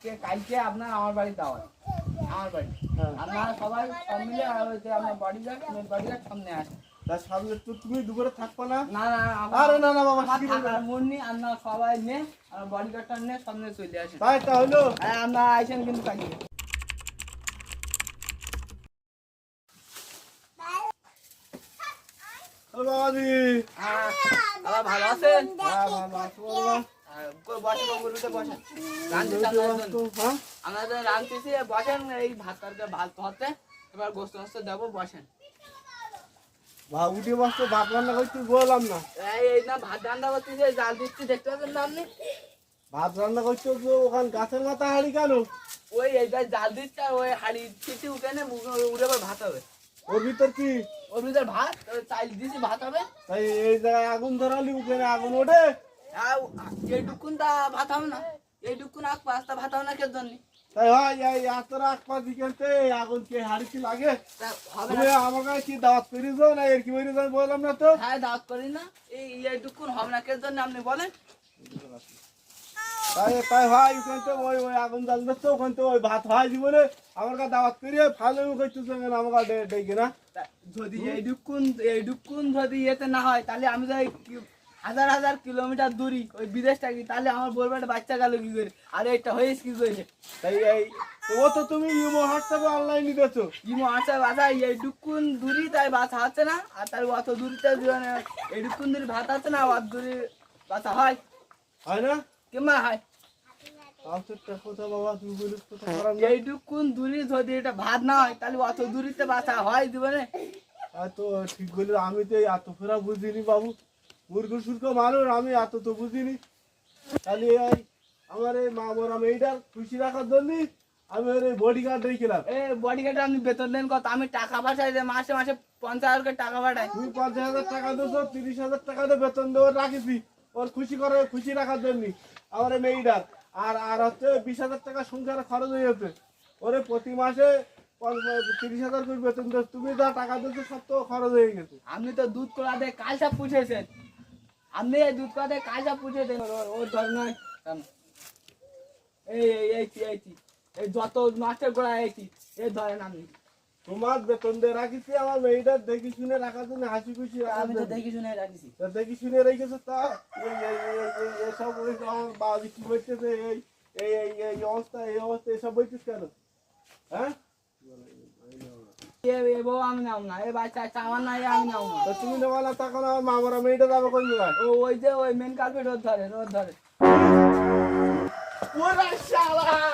কালকে আপনার আমার বাড়ি দাওয়াত, আমার বাড়ি আপনারা সবাই সব মিলে আপনার বডিগার্ড বডিগার্ড সামনে আসে। তার সামনে তো তুমি দুপুরে থাকবা না? না না আরে না না বাবা, আমার থাকার মন নেই, আপনারা সবাই নে আর বডিগার্ডটা নিয়ে সামনে চলে আসেন। তাই তাহলে আপনারা আইসেন কিন্তু কালকে। ও বাবাজি, দাদা ভালো আছেন? বাবা বাবা বসেন বসেন বসেন, রাঁধতেছি আমাদের রাঁধতেছি, বসেন। এই ভাত তরকারি ভাত হচ্ছে, এবার গোস্ত গোস্ত দেবো, বসেন। উঠে বসতে ভাত রান্না করতে বললাম না। এই না ভাত রান্না করতেছি, জাল দিচ্ছি, দেখতে পাচ্ছেন না আপনি? ভাত রান্না করতে ওখানে গাছের মাথা হাড়ি কেন? ওই এইটা জাল দিচ্ছে, ওই হাড়ি চিঠি উঠে নে উঠে আবার ভাত হবে। ওর ভিতর কি? ওর ভিতর ভাত, চাল দিছি, ভাত হবে। তাই এই জায়গায় আগুন ধরালি ওখানে আগুন ওঠে? এইটুকুন তা ভাত হবে না, এইটুকুন আগ পাঁচটা ভাত হবে না কে জন্য? তাই হয় এই এত রাত পা দিকে আগুন কে হাড়ি কি লাগে? হবে তুমি না। আমাকে কি দাওয়াত করিস না এর কি বলি বললাম না তো? হ্যাঁ দাওয়াত করি না, এইটুকুন হবে না কে জন্য আপনি বলেন? তাই তাই হয় ওখান থেকে ওই ওই আগুন জ্বাল দিচ্ছে, ওখান থেকে ওই ভাত হয় জীবনে আমার কাছে দাওয়াত করিয়ে ফালে করতেছে আমাকে ডেকে না। যদি এইটুকুন যদি ইয়েতে না হয়, তাহলে আমি যাই হাজার হাজার কিলোমিটার দূরি ওই বিদেশ থাকি, তাহলে আমার বলবে একটা বাচ্চা গেল কি করে, আর এটা হয়েছে কি করে? তাই এই ও তো তুমি ইমো হোয়াটসঅ্যাপে অনলাইন দিতেছো। ইমো আচ্ছা বাসা এইটুকুন দূরি তাই বাসা হচ্ছে না, আর তার অত দূরিতে এইটুকুন দূরি ভাত আছে না, অত দূরি বাসা হয় হয় না? কিংবা হয় কথা বাবা তুমি বলিস কথা খারাপ না। এইটুকুন দূরি যদি এটা ভাত না হয়, তাহলে অত দূরিতে বাসা হয় জীবনে? আর তো ঠিক বলি, আমি তো এত ফেরা বুঝিনি বাবু, মূর্খ সূর্খ মানুষ, আমি এত তো বুঝিনি। তাহলে এই আমার এই মা বড় মেয়েটার খুশি রাখার জন্য আমি ওর এই বডিগার্ড রেখেছিলাম। এ বডিগার্ডে আপনি বেতন দেন কত? আমি টাকা পাঠাই যে মাসে মাসে 50,000 করে টাকা পাঠাই। তুমি 50,000 টাকা দিয়েছো, 30,000 টাকা দিয়ে বেতন দেওয়ার রাখিছি ওর খুশি করে, খুশি রাখার জন্য আমার এই মেয়েটার। আর আর হচ্ছে 20,000 টাকা সংসারে খরচ হয়ে যাচ্ছে, ওরে প্রতি মাসে 30,000 করে বেতন দিচ্ছ, তুমি যা টাকা দিচ্ছ সব তো খরচ হয়ে গেছে। আপনি তো দুধ কলা দিয়ে কালসা পুষেছেন, আপনি এই দুধ কলা দিয়ে কালসা পুষেছেন, ওর ধরনের এই যত মাস্টার গোড়া এই ধরেন আপনি। তোমার বেতন দিয়ে রাখিছি আমার মেয়েটার দেখি শুনে রাখার জন্য, হাসি খুশি রাখার আমি তো জন্য। দেখি শুনে রাখিছি। তা দেখি শুনে রেখেছো তা এসব আমার বাবা কি বলতেছে এই এই এই এই অবস্থা, এই অবস্থা এসব বলছিস কেন? হ্যাঁ এ বউ আমি নাও না, এ বাচ্চা আমার নাই, আমি নাও না। তা তুমি নেওয়া না, তখন আমার মামারা মেয়েটা যাবে কোন জায়গায়? ওই যে ওই মেন কালপেট ওর ধরে। ওরা শালা